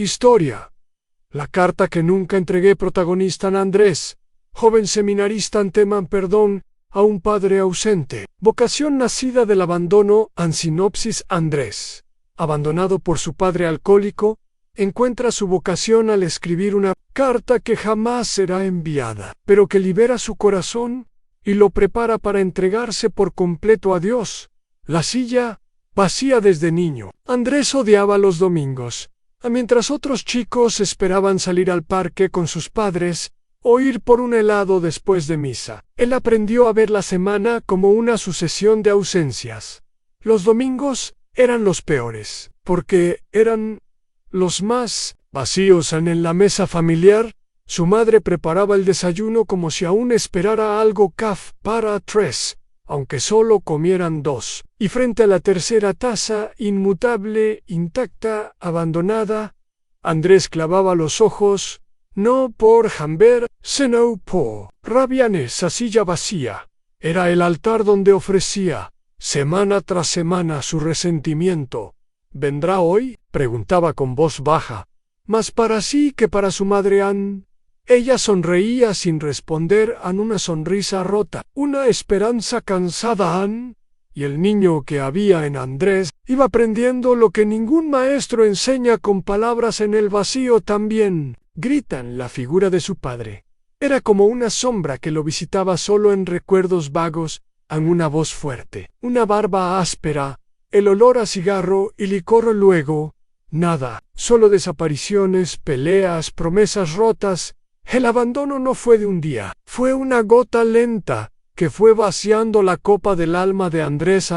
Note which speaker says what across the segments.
Speaker 1: Historia. La carta que nunca entregué, protagonista Andrés, joven seminarista ante perdón a un padre ausente. Vocación nacida del abandono. Sinopsis. Andrés, abandonado por su padre alcohólico, encuentra su vocación al escribir una carta que jamás será enviada, pero que libera su corazón y lo prepara para entregarse por completo a Dios. La silla vacía desde niño. Andrés odiaba los domingos, mientras otros chicos esperaban salir al parque con sus padres o ir por un helado después de misa. Él aprendió a ver la semana como una sucesión de ausencias. Los domingos eran los peores, porque eran los más vacíos. En la mesa familiar, su madre preparaba el desayuno como si aún esperara algo para 3, aunque solo comieran 2. Y frente a la tercera taza, inmutable, intacta, abandonada, Andrés clavaba los ojos, no por hambre, sino por rabia. En esa silla vacía era el altar donde ofrecía, semana tras semana, su resentimiento. ¿Vendrá hoy?, preguntaba con voz baja, más para sí que para su madre. Ella sonreía sin responder. Una sonrisa rota, una esperanza cansada. Y el niño que había en Andrés iba aprendiendo lo que ningún maestro enseña con palabras. En el vacío también gritan la figura de su padre. Era como una sombra que lo visitaba solo en recuerdos vagos. Una voz fuerte, una barba áspera, el olor a cigarro y licor. Luego, nada, solo desapariciones, peleas, promesas rotas. El abandono no fue de un día, fue una gota lenta que fue vaciando la copa del alma de Andrés.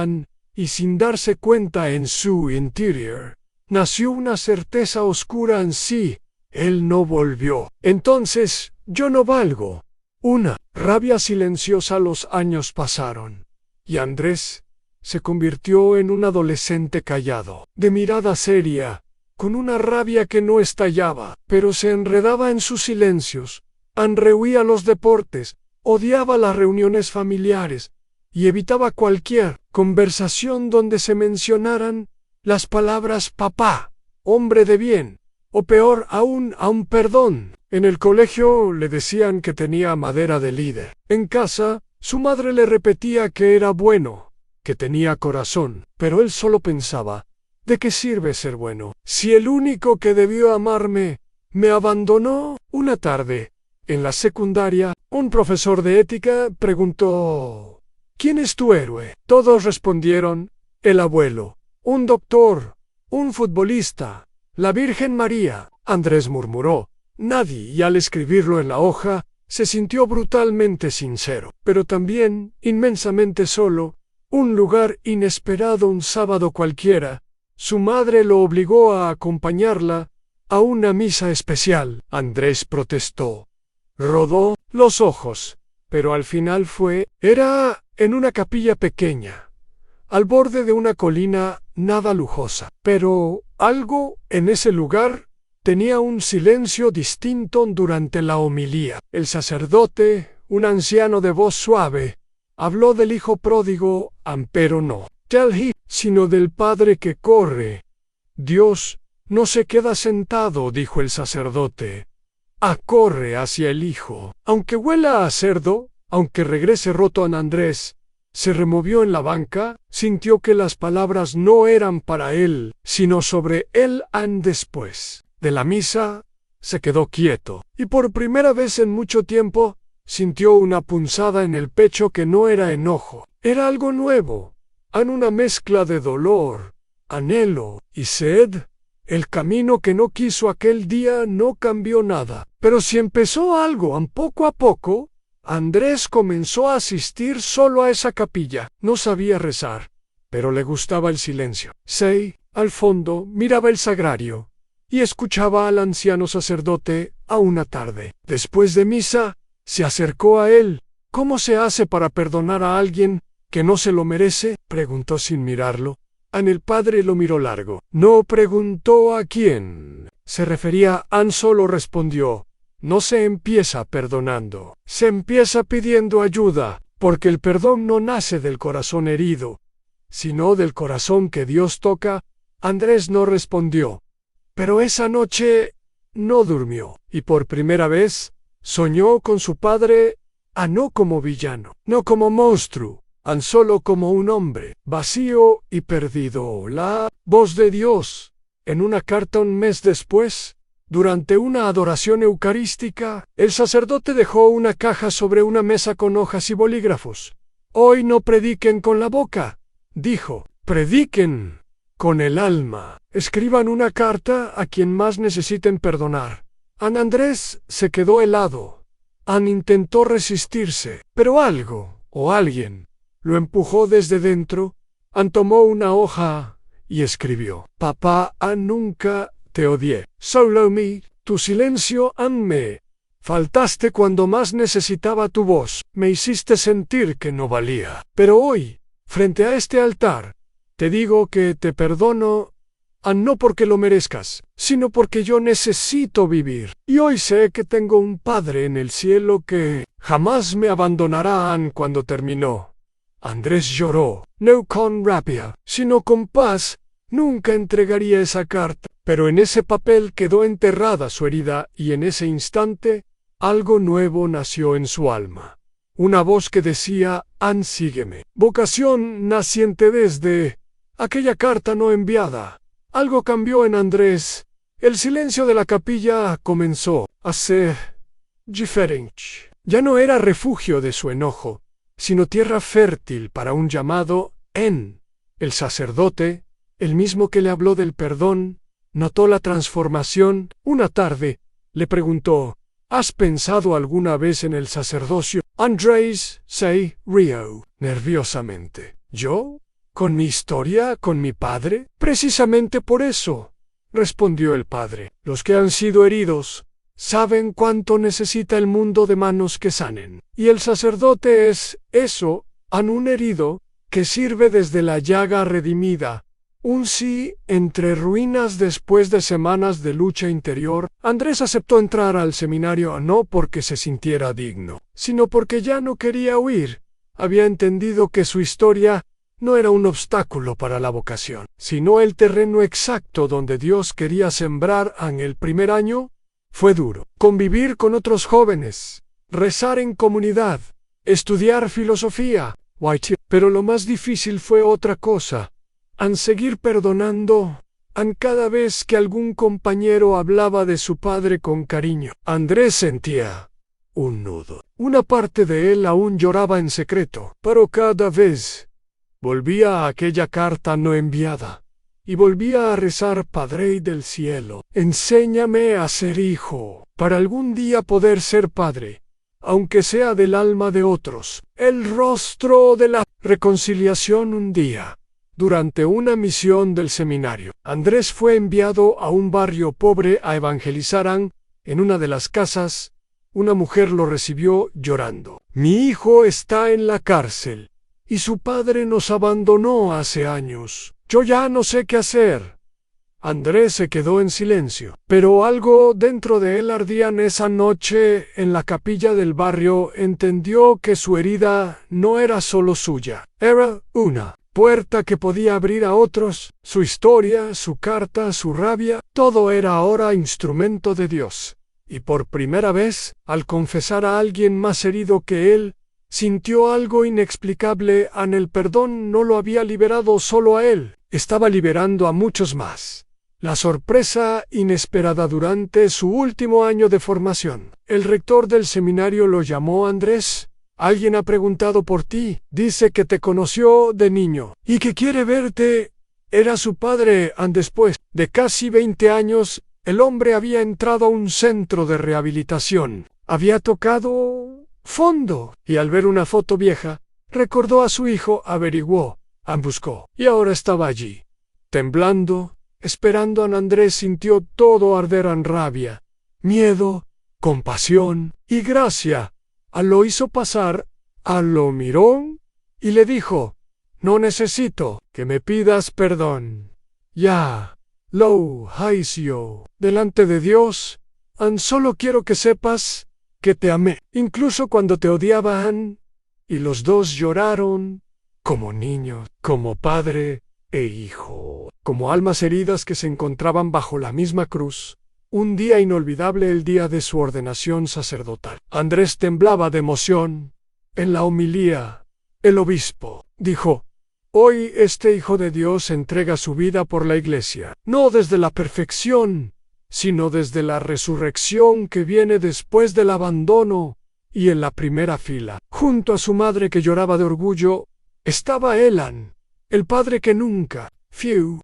Speaker 1: Y sin darse cuenta, en su interior nació una certeza oscura. Sí, él no volvió. Entonces, yo no valgo. Una rabia silenciosa. Los años pasaron, y Andrés se convirtió en un adolescente callado, de mirada seria, con una rabia que no estallaba, pero se enredaba en sus silencios. Rehuía los deportes, odiaba las reuniones familiares, y evitaba cualquier conversación donde se mencionaran las palabras papá, hombre de bien, o peor aún, perdón. En el colegio le decían que tenía madera de líder. En casa, su madre le repetía que era bueno, que tenía corazón, pero él solo pensaba, ¿de qué sirve ser bueno si el único que debió amarme me abandonó? Una tarde, en la secundaria, un profesor de ética preguntó, ¿quién es tu héroe? Todos respondieron, el abuelo, un doctor, un futbolista, la Virgen María. Andrés murmuró, nadie, y al escribirlo en la hoja, se sintió brutalmente sincero, pero también inmensamente solo. Un lugar inesperado. Un sábado cualquiera, su madre lo obligó a acompañarla a una misa especial. Andrés protestó, rodó los ojos, pero al final era en una capilla pequeña, al borde de una colina, nada lujosa. Pero algo en ese lugar tenía un silencio distinto. Durante la homilía, el sacerdote, un anciano de voz suave, habló del hijo pródigo, pero no del hijo, sino del padre que corre. Dios no se queda sentado, dijo el sacerdote. Corre hacia el hijo. Aunque huela a cerdo, aunque regrese roto. Andrés se removió en la banca, sintió que las palabras no eran para él, sino sobre él. Después de la misa, se quedó quieto, y por primera vez en mucho tiempo, sintió una punzada en el pecho que no era enojo, era algo nuevo, una mezcla de dolor, anhelo y sed. El camino que no quiso aquel día no cambió nada, pero si empezó algo. Poco a poco, Andrés comenzó a asistir solo a esa capilla. No sabía rezar, pero le gustaba el silencio. Al fondo, miraba el sagrario y escuchaba al anciano sacerdote. Una tarde, después de misa, se acercó a él. ¿Cómo se hace para perdonar a alguien que no se lo merece?, preguntó sin mirarlo. El padre lo miró largo. No preguntó a quién se refería. Solo respondió, no se empieza perdonando, se empieza pidiendo ayuda, porque el perdón no nace del corazón herido, sino del corazón que Dios toca. Andrés no respondió. Pero esa noche no durmió, y por primera vez soñó con su padre, no como villano, no como monstruo, solo como un hombre, vacío y perdido. La voz de Dios, en una carta un mes después, durante una adoración eucarística, el sacerdote dejó una caja sobre una mesa con hojas y bolígrafos. Hoy no prediquen con la boca, dijo, prediquen con el alma. Escriban una carta a quien más necesiten perdonar. Andrés se quedó helado. Intentó resistirse, pero algo, o alguien, lo empujó desde dentro. Tomó una hoja y escribió: Papá, nunca te odié. Solo tu silencio, me faltaste cuando más necesitaba tu voz. Me hiciste sentir que no valía. Pero hoy, frente a este altar, te digo que te perdono, no porque lo merezcas, sino porque yo necesito vivir. Y hoy sé que tengo un Padre en el cielo que jamás me abandonará. Cuando terminó, Andrés lloró, no con rabia, sino con paz. Nunca entregaría esa carta, pero en ese papel quedó enterrada su herida, y en ese instante algo nuevo nació en su alma. Una voz que decía: sígueme. Vocación naciente desde aquella carta no enviada. Algo cambió en Andrés. El silencio de la capilla comenzó a ser diferente. Ya no era refugio de su enojo, sino tierra fértil para un llamado. El sacerdote, el mismo que le habló del perdón, notó la transformación. Una tarde, le preguntó: ¿has pensado alguna vez en el sacerdocio? Andrés se rió nerviosamente. ¿Yo? ¿Con mi historia? ¿Con mi padre? Precisamente por eso, respondió el padre. Los que han sido heridos saben cuánto necesita el mundo de manos que sanen. Y el sacerdote es eso, un herido, que sirve desde la llaga redimida. Un sí entre ruinas después de semanas de lucha interior. Andrés aceptó entrar al seminario no porque se sintiera digno, sino porque ya no quería huir. Había entendido que su historia no era un obstáculo para la vocación, sino el terreno exacto donde Dios quería sembrar. En el primer año fue duro. Convivir con otros jóvenes, rezar en comunidad, estudiar filosofía, pero lo más difícil fue otra cosa. Seguir perdonando, cada vez que algún compañero hablaba de su padre con cariño. Andrés sentía un nudo. Una parte de él aún lloraba en secreto, pero cada vez volvía a aquella carta no enviada, y volvía a rezar: Padre del cielo, enséñame a ser hijo, para algún día poder ser padre, aunque sea del alma de otros. El rostro de la reconciliación. Un día, durante una misión del seminario, Andrés fue enviado a un barrio pobre a evangelizar. En una de las casas, una mujer lo recibió llorando. Mi hijo está en la cárcel, y su padre nos abandonó hace años. Yo ya no sé qué hacer. Andrés se quedó en silencio, pero algo dentro de él ardía. Esa noche, en la capilla del barrio, entendió que su herida no era solo suya, era una puerta que podía abrir a otros. Su historia, su carta, su rabia, todo era ahora instrumento de Dios. Y por primera vez, al confesar a alguien más herido que él, sintió algo inexplicable. El perdón no lo había liberado solo a él, estaba liberando a muchos más. La sorpresa inesperada durante su último año de formación. El rector del seminario lo llamó: Andrés, alguien ha preguntado por ti, dice que te conoció de niño y que quiere verte. Era su padre. Después de casi 20 años, el hombre había entrado a un centro de rehabilitación. Había tocado fondo, y al ver una foto vieja, recordó a su hijo, averiguó, buscó, y ahora estaba allí, temblando, esperando. Andrés sintió todo arder en rabia, miedo, compasión y gracia. Lo hizo pasar, lo miró y le dijo: no necesito que me pidas perdón. Ya lo hice delante de Dios. Solo quiero que sepas que te amé, incluso cuando te odiaban. Y los dos lloraron, como niños, como padre e hijo, como almas heridas que se encontraban bajo la misma cruz. Un día inolvidable, el día de su ordenación sacerdotal. Andrés temblaba de emoción. En la homilía, el obispo dijo: hoy este Hijo de Dios entrega su vida por la Iglesia, no desde la perfección, sino desde la resurrección que viene después del abandono. Y en la primera fila, junto a su madre que lloraba de orgullo, estaba Elan, el padre que nunca,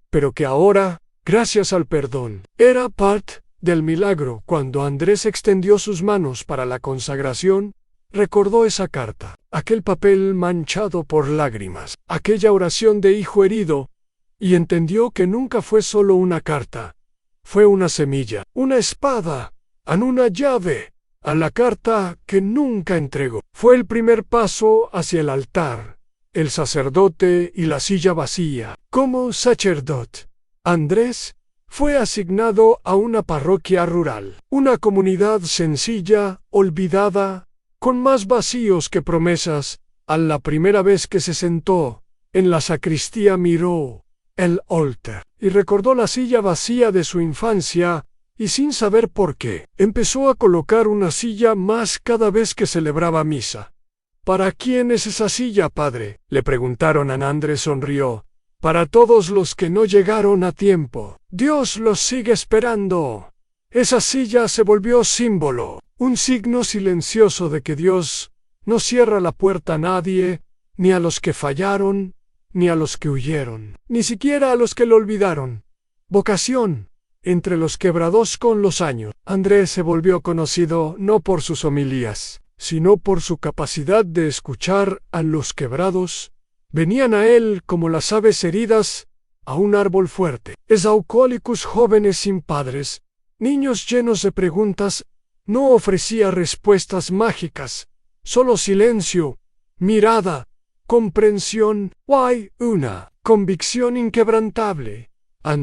Speaker 1: pero que ahora, gracias al perdón, era parte del milagro. Cuando Andrés extendió sus manos para la consagración, recordó esa carta, aquel papel manchado por lágrimas, aquella oración de hijo herido, y entendió que nunca fue solo una carta, fue una semilla, una espada, una llave, a la carta que nunca entregó. Fue el primer paso hacia el altar, el sacerdote y la silla vacía. Como sacerdote, Andrés fue asignado a una parroquia rural, una comunidad sencilla, olvidada, con más vacíos que promesas. A la primera vez que se sentó en la sacristía, miró el altar y recordó la silla vacía de su infancia, y sin saber por qué, empezó a colocar una silla más cada vez que celebraba misa. ¿Para quién es esa silla, padre?, le preguntaron. Andrés sonrió. Para todos los que no llegaron a tiempo. Dios los sigue esperando. Esa silla se volvió símbolo, un signo silencioso de que Dios no cierra la puerta a nadie, ni a los que fallaron, ni a los que huyeron, ni siquiera a los que lo olvidaron. Vocación. Entre los quebrados con los años, Andrés se volvió conocido no por sus homilías, sino por su capacidad de escuchar a los quebrados. Venían a él como las aves heridas a un árbol fuerte. Alcohólicos jóvenes sin padres, niños llenos de preguntas. No ofrecía respuestas mágicas, solo silencio, mirada, comprensión. Hay una convicción inquebrantable.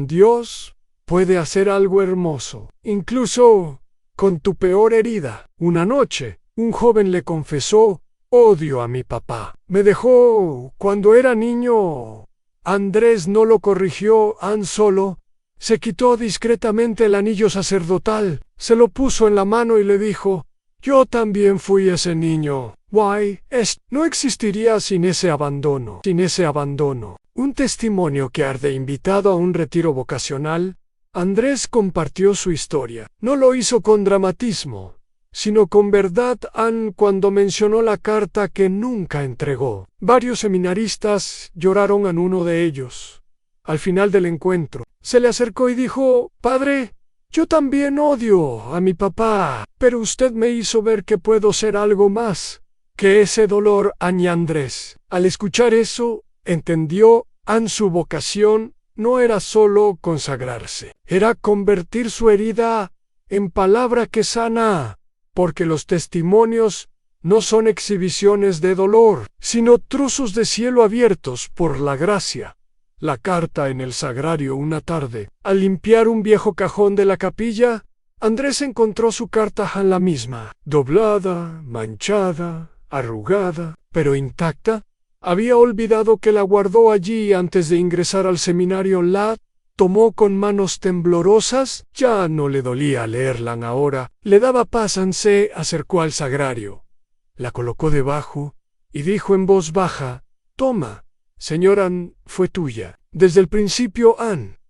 Speaker 1: Dios puede hacer algo hermoso, incluso con tu peor herida. Una noche, un joven le confesó: odio a mi papá. Me dejó cuando era niño. Andrés no lo corrigió, solo se quitó discretamente el anillo sacerdotal, se lo puso en la mano y le dijo: yo también fui ese niño. No existiría sin ese abandono. Un testimonio que arde. Invitado a un retiro vocacional, Andrés compartió su historia. No lo hizo con dramatismo, sino con verdad. Cuando mencionó la carta que nunca entregó, varios seminaristas lloraron. Uno de ellos, al final del encuentro, se le acercó y dijo: padre, yo también odio a mi papá, pero usted me hizo ver que puedo ser algo más que ese dolor. Andrés, al escuchar eso, entendió su vocación no era solo consagrarse, era convertir su herida en palabra que sana, porque los testimonios no son exhibiciones de dolor, sino trozos de cielo abiertos por la gracia. La carta en el sagrario. Una tarde, al limpiar un viejo cajón de la capilla, Andrés encontró su carta la misma, doblada, manchada, arrugada, pero intacta. Había olvidado que la guardó allí antes de ingresar al seminario. La tomó con manos temblorosas. Ya no le dolía leerla ahora, le daba paz. Se acercó al sagrario, la colocó debajo y dijo en voz baja: toma, señora, fue tuya desde el principio.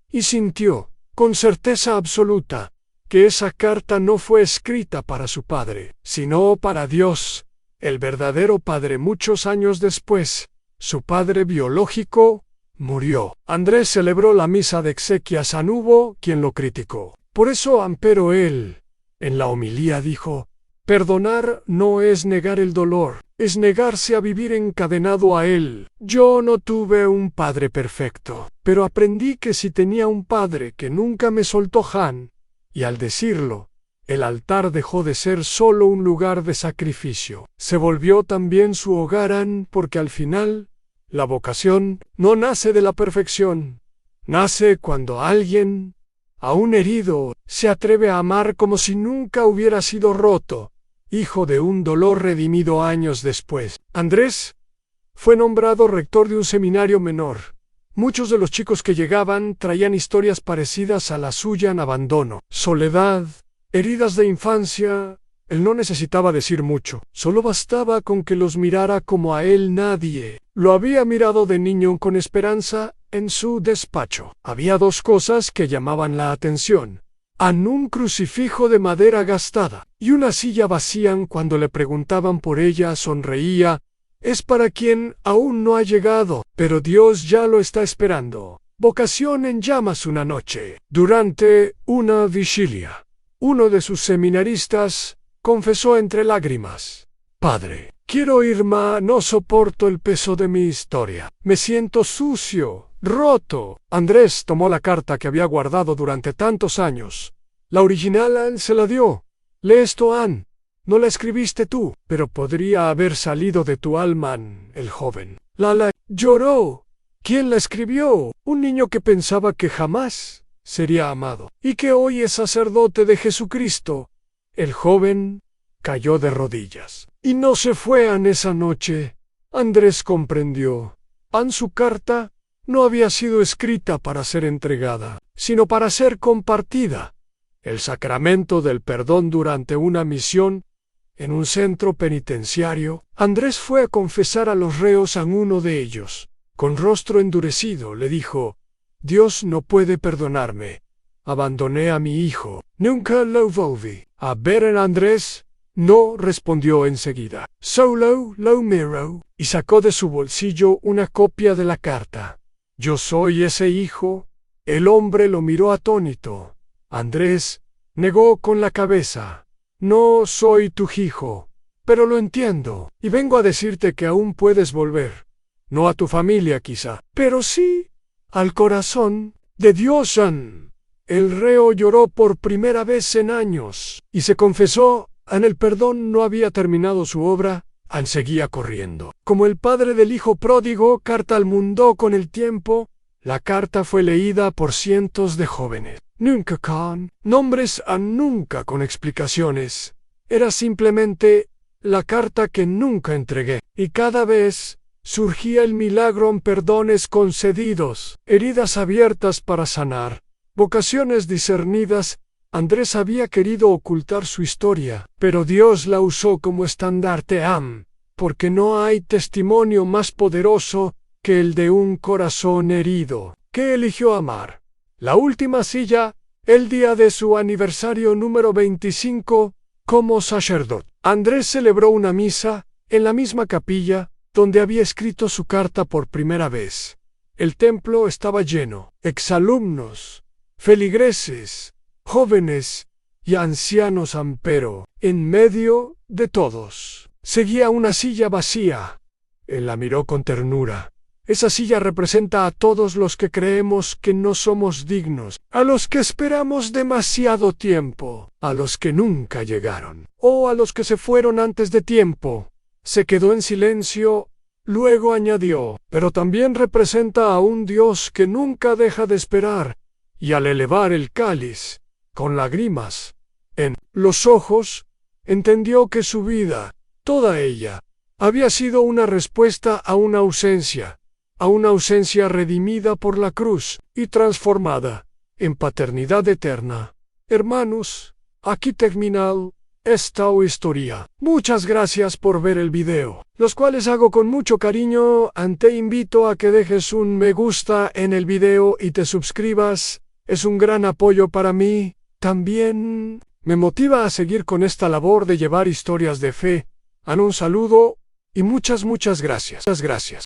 Speaker 1: Y sintió, con certeza absoluta, que esa carta no fue escrita para su padre, sino para Dios, el verdadero padre. Muchos años después, su padre biológico murió. Andrés celebró la misa de exequias. No hubo quien lo criticó. Por eso, pero él, en la homilía, dijo: perdonar no es negar el dolor, es negarse a vivir encadenado a él. Yo no tuve un padre perfecto, pero aprendí que si tenía un padre que nunca me soltó. Y al decirlo, el altar dejó de ser solo un lugar de sacrificio. Se volvió también su hogar. Porque al final, la vocación no nace de la perfección. Nace cuando alguien, aún herido, se atreve a amar como si nunca hubiera sido roto, hijo de un dolor redimido años después. Andrés fue nombrado rector de un seminario menor, Muchos de los chicos que llegaban traían historias parecidas a la suya en abandono, soledad, heridas de infancia. Él no necesitaba decir mucho, solo bastaba con que los mirara como a él nadie lo había mirado de niño con esperanza en su despacho. Había dos cosas que llamaban la atención: un crucifijo de madera gastada y una silla vacía. Cuando le preguntaban por ella, sonreía. Es para quien aún no ha llegado, pero Dios ya lo está esperando. Vocación en llamas. Una noche, durante una vigilia, uno de sus seminaristas confesó entre lágrimas: Padre, quiero irme, no soporto el peso de mi historia. Me siento sucio, roto. Andrés tomó la carta que había guardado durante tantos años. La original se la dio. Lee esto, Ann. No la escribiste tú, pero podría haber salido de tu alma. El joven Lala lloró. ¿Quién la escribió? Un niño que pensaba que jamás sería amado y que hoy es sacerdote de Jesucristo. El joven cayó de rodillas y no se fue esa noche. Andrés comprendió. Su carta no había sido escrita para ser entregada, sino para ser compartida. El sacramento del perdón durante una misión en un centro penitenciario. Andrés fue a confesar a los reos. A uno de ellos, con rostro endurecido, le dijo: Dios no puede perdonarme. Abandoné a mi hijo. Nunca lo volví a ver. Andrés no respondió enseguida. Solo lo miró y sacó de su bolsillo una copia de la carta. Yo soy ese hijo. El hombre lo miró atónito. Andrés negó con la cabeza. No soy tu hijo, pero lo entiendo, y vengo a decirte que aún puedes volver. No a tu familia quizá, pero sí al corazón de Dios. El reo lloró por primera vez en años, y se confesó. El perdón no había terminado su obra. Seguía corriendo. Como el padre del hijo pródigo. Carta al mundo. Con el tiempo, la carta fue leída por cientos de jóvenes. Nunca con nombres, nunca con explicaciones. Era simplemente la carta que nunca entregué. Y cada vez surgía el milagro: perdones concedidos, heridas abiertas para sanar, vocaciones discernidas. Andrés había querido ocultar su historia, pero Dios la usó como estandarte. Porque no hay testimonio más poderoso que el de un corazón herido, que eligió amar. La última silla, el día de su aniversario número 25, como sacerdote. Andrés celebró una misa en la misma capilla donde había escrito su carta por primera vez. El templo estaba lleno, exalumnos, feligreses, jóvenes y ancianos. Pero en medio de todos seguía una silla vacía. Él la miró con ternura. Esa silla representa a todos los que creemos que no somos dignos, a los que esperamos demasiado tiempo, a los que nunca llegaron, o a los que se fueron antes de tiempo. Se quedó en silencio, luego añadió: pero también representa a un Dios que nunca deja de esperar, y al elevar el cáliz, con lágrimas en los ojos, entendió que su vida, toda ella, había sido una respuesta a una ausencia redimida por la cruz y transformada en paternidad eterna. Hermanos, aquí termina esta historia. Muchas gracias por ver el video, los cuales hago con mucho cariño. Te invito a que dejes un me gusta en el video y te suscribas. Es un gran apoyo para mí. También me motiva a seguir con esta labor de llevar historias de fe. Un saludo y muchas gracias.